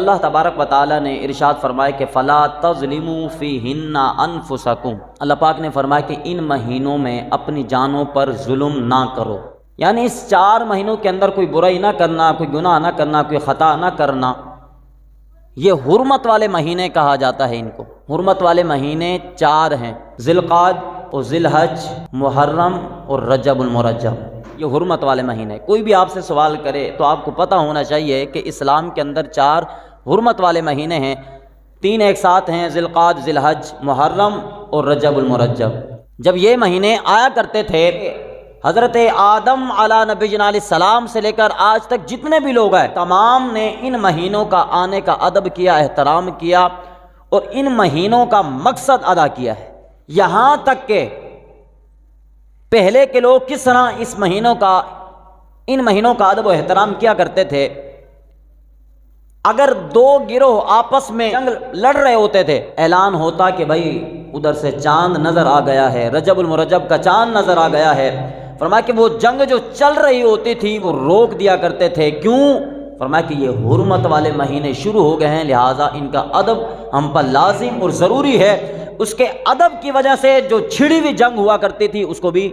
اللہ تبارک و تعالیٰ نے ارشاد فرمایا کہ فلا تظلموا فیہن انفسکم، اللہ پاک نے فرمایا کہ ان مہینوں میں اپنی جانوں پر ظلم نہ کرو، یعنی اس 4 مہینوں کے اندر کوئی برائی نہ کرنا، کوئی گناہ نہ کرنا، کوئی خطا نہ کرنا۔ یہ حرمت والے مہینے کہا جاتا ہے ان کو۔ حرمت والے مہینے 4 ہیں، ذی القعد اور ذی الحج، محرم اور رجب المرجب، یہ حرمت والے مہینے۔ کوئی بھی آپ سے سوال کرے تو آپ کو پتہ ہونا چاہیے کہ اسلام کے اندر 4 حرمت والے مہینے ہیں، 3 ایک ساتھ ہیں، ذی القعد، ذی الحج، محرم اور رجب المرجب۔ جب یہ مہینے آیا کرتے تھے، حضرت آدم علیہ نبینا علیہ السلام سے لے کر آج تک جتنے بھی لوگ ہیں، تمام نے ان مہینوں کا آنے کا ادب کیا، احترام کیا اور ان مہینوں کا مقصد ادا کیا ہے۔ یہاں تک کہ پہلے کے لوگ کس طرح ان مہینوں کا ادب و احترام کیا کرتے تھے۔ اگر 2 گروہ آپس میں جنگ لڑ رہے ہوتے تھے، اعلان ہوتا کہ بھائی ادھر سے چاند نظر آ گیا ہے، رجب المرجب کا چاند نظر آ گیا ہے، فرمایا کہ وہ جنگ جو چل رہی ہوتی تھی وہ روک دیا کرتے تھے۔ کیوں؟ فرمایا کہ یہ حرمت والے مہینے شروع ہو گئے ہیں، لہٰذا ان کا ادب ہم پر لازم اور ضروری ہے۔ اس کے ادب کی وجہ سے جو چھڑی ہوئی جنگ ہوا کرتی تھی اس کو بھی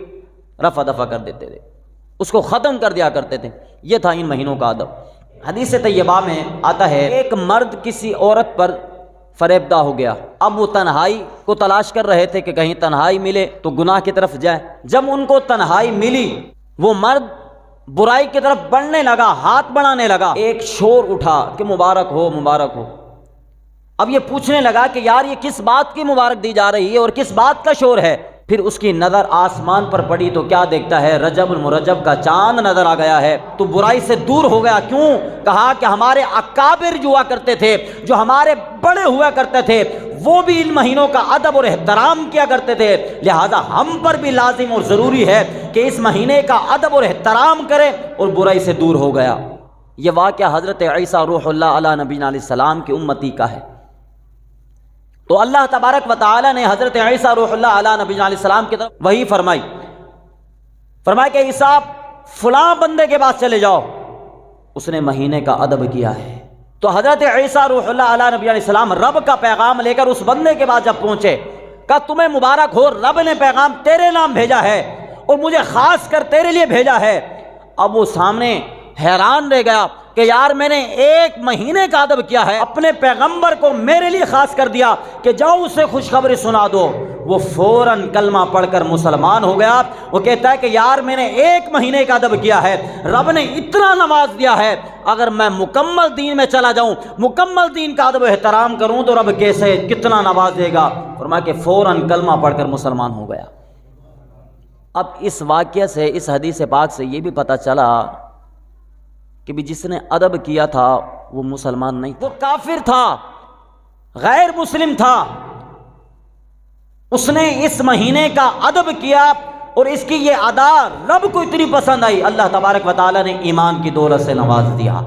رفع دفع کر دیتے تھے، اس کو ختم کر دیا کرتے تھے۔ یہ تھا ان مہینوں کا ادب۔ حدیث طیبہ میں آتا ہے ایک مرد کسی عورت پر فریبدہ ہو گیا، اب وہ تنہائی کو تلاش کر رہے تھے کہ کہیں تنہائی ملے تو گناہ کی طرف جائے۔ جب ان کو تنہائی ملی، وہ مرد برائی کی طرف بڑھنے لگا، ہاتھ بڑھانے لگا، ایک شور اٹھا کہ مبارک ہو، مبارک ہو۔ اب یہ پوچھنے لگا کہ یار یہ کس بات کی مبارک دی جا رہی ہے اور کس بات کا شور ہے؟ پھر اس کی نظر آسمان پر پڑی تو کیا دیکھتا ہے؟ رجب المرجب کا چاند نظر آ گیا ہے، تو برائی سے دور ہو گیا۔ کیوں؟ کہا کہ ہمارے اکابر جو ہوا کرتے تھے، جو ہمارے بڑے ہوا کرتے تھے، وہ بھی ان مہینوں کا ادب اور احترام کیا کرتے تھے، لہذا ہم پر بھی لازم اور ضروری ہے کہ اس مہینے کا ادب اور احترام کریں، اور برائی سے دور ہو گیا۔ یہ واقعہ حضرت عیسیٰ روح اللہ علیہ نبینا علیہ السلام کی امتی کا ہے۔ تو اللہ تبارک و تعالی نے حضرت عیسیٰ روح اللہ علیہ نبینا علیہ السلام کی طرف وحی فرمائی کہ عیسیٰ فلاں بندے کے پاس چلے جاؤ، اس نے مہینے کا ادب کیا ہے۔ تو حضرت عیسیٰ روح اللہ علیہ نبی علیہ السلام رب کا پیغام لے کر اس بندے کے پاس جب پہنچے، کہا تمہیں مبارک ہو، رب نے پیغام تیرے نام بھیجا ہے اور مجھے خاص کر تیرے لیے بھیجا ہے۔ اب وہ سامنے حیران رہ گیا کہ یار میں نے 1 مہینے کا ادب کیا ہے، اپنے پیغمبر کو میرے لیے خاص کر دیا کہ جاؤ اسے خوشخبری سنا دو۔ وہ فوراً کلمہ پڑھ کر مسلمان ہو گیا۔ وہ کہتا ہے کہ یار میں نے 1 مہینے کا ادب کیا ہے، رب نے اتنا نواز دیا ہے، اگر میں مکمل دین میں چلا جاؤں، مکمل دین کا ادب و احترام کروں تو رب کیسے کتنا نواز دے گا۔ فرمایا کہ فوراً کلمہ پڑھ کر مسلمان ہو گیا۔ اب اس واقعے سے، اس حدیث پاک سے یہ بھی پتہ چلا کہ بھی جس نے ادب کیا تھا وہ مسلمان نہیں، وہ کافر تھا، غیر مسلم تھا۔ اس نے اس مہینے کا ادب کیا اور اس کی یہ ادا رب کو اتنی پسند آئی، اللہ تبارک و تعالی نے ایمان کی دولت سے نواز دیا۔